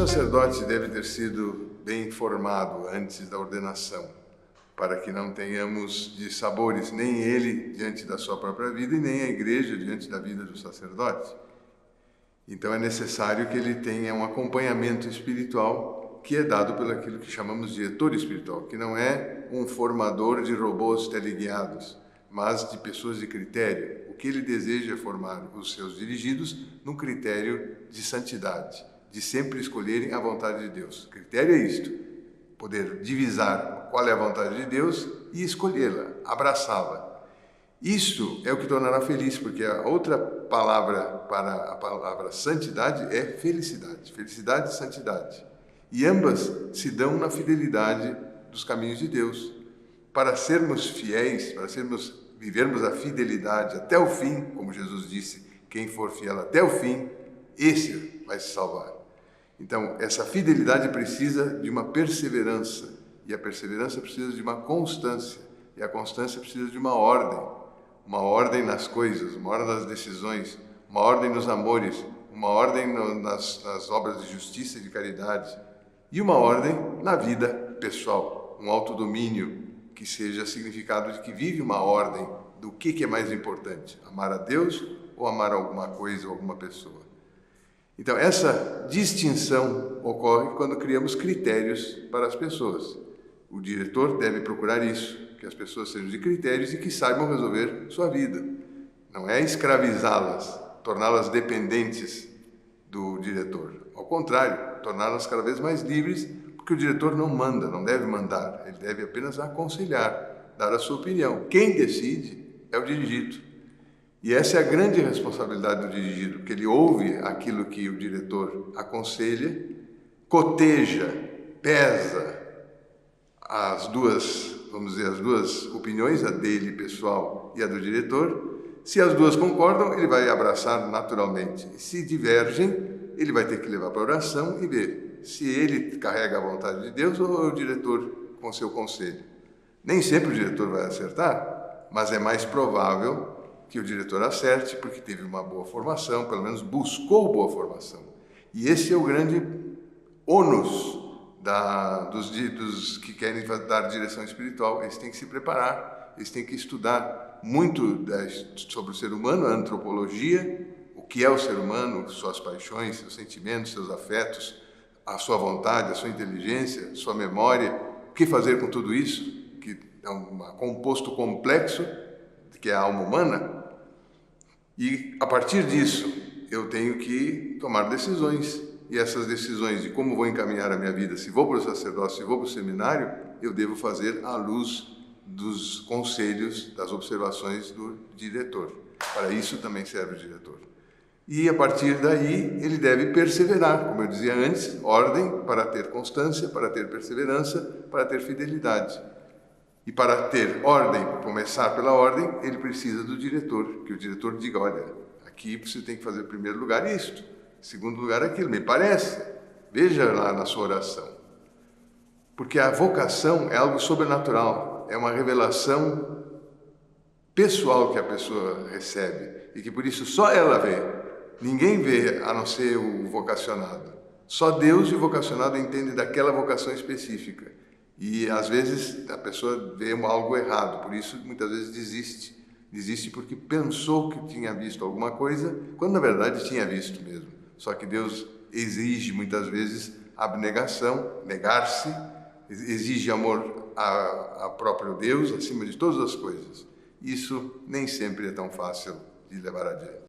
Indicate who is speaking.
Speaker 1: sacerdote deve ter sido bem informado antes da ordenação, para que não tenhamos dissabores, nem ele diante da sua própria vida e nem a igreja diante da vida do sacerdote. Então é necessário que ele tenha um acompanhamento espiritual que é dado pelo aquilo que chamamos de diretor espiritual, que não é um formador de robôs teleguiados, mas de pessoas de critério. O que ele deseja é formar os seus dirigidos num critério de santidade, de sempre escolherem a vontade de Deus. O critério é isto: poder divisar qual é a vontade de Deus e escolhê-la, abraçá-la. Isto é o que tornará feliz, porque a outra palavra para a palavra santidade é felicidade. Felicidade e santidade. E ambas se dão na fidelidade dos caminhos de Deus. Para sermos fiéis, vivermos a fidelidade até o fim, como Jesus disse, quem for fiel até o fim, esse vai se salvar. Então, essa fidelidade precisa de uma perseverança, e a perseverança precisa de uma constância, e a constância precisa de uma ordem nas coisas, uma ordem nas decisões, uma ordem nos amores, uma ordem nas obras de justiça e de caridade, e uma ordem na vida pessoal, um autodomínio que seja significado de que vive uma ordem do que é mais importante, amar a Deus ou amar alguma coisa ou alguma pessoa. Então, essa distinção ocorre quando criamos critérios para as pessoas. O diretor deve procurar isso, que as pessoas sejam de critérios e que saibam resolver sua vida. Não é escravizá-las, torná-las dependentes do diretor. Ao contrário, torná-las cada vez mais livres, porque o diretor não manda, não deve mandar. Ele deve apenas aconselhar, dar a sua opinião. Quem decide é o dirigido. E essa é a grande responsabilidade do dirigido, porque ele ouve aquilo que o diretor aconselha, coteja, pesa as duas opiniões, a dele pessoal e a do diretor. Se as duas concordam, ele vai abraçar naturalmente. E se divergem, ele vai ter que levar para a oração e ver se ele carrega a vontade de Deus ou é o diretor com seu conselho. Nem sempre o diretor vai acertar, mas é mais provável que o diretor acerte, porque teve uma boa formação, pelo menos buscou boa formação. E esse é o grande ônus dos que querem dar direção espiritual. Eles têm que se preparar, eles têm que estudar muito sobre o ser humano, a antropologia, o que é o ser humano, suas paixões, seus sentimentos, seus afetos, a sua vontade, a sua inteligência, sua memória, o que fazer com tudo isso, que é um composto complexo, que é a alma humana. E a partir disso, eu tenho que tomar decisões. E essas decisões de como vou encaminhar a minha vida, se vou para o sacerdócio, se vou para o seminário, eu devo fazer à luz dos conselhos, das observações do diretor. Para isso também serve o diretor. E a partir daí, ele deve perseverar, como eu dizia antes, ordem para ter constância, para ter perseverança, para ter fidelidade. E para ter ordem, começar pela ordem, ele precisa do diretor, que o diretor diga: olha, aqui você tem que fazer em primeiro lugar isto, em segundo lugar aquilo, me parece. Veja lá na sua oração. Porque a vocação é algo sobrenatural, é uma revelação pessoal que a pessoa recebe e que por isso só ela vê. Ninguém vê a não ser o vocacionado. Só Deus e o vocacionado entendem daquela vocação específica. E às vezes a pessoa vê algo errado, por isso muitas vezes desiste. Desiste porque pensou que tinha visto alguma coisa, quando na verdade tinha visto mesmo. Só que Deus exige muitas vezes abnegação, negar-se, exige amor a próprio Deus acima de todas as coisas. Isso nem sempre é tão fácil de levar adiante.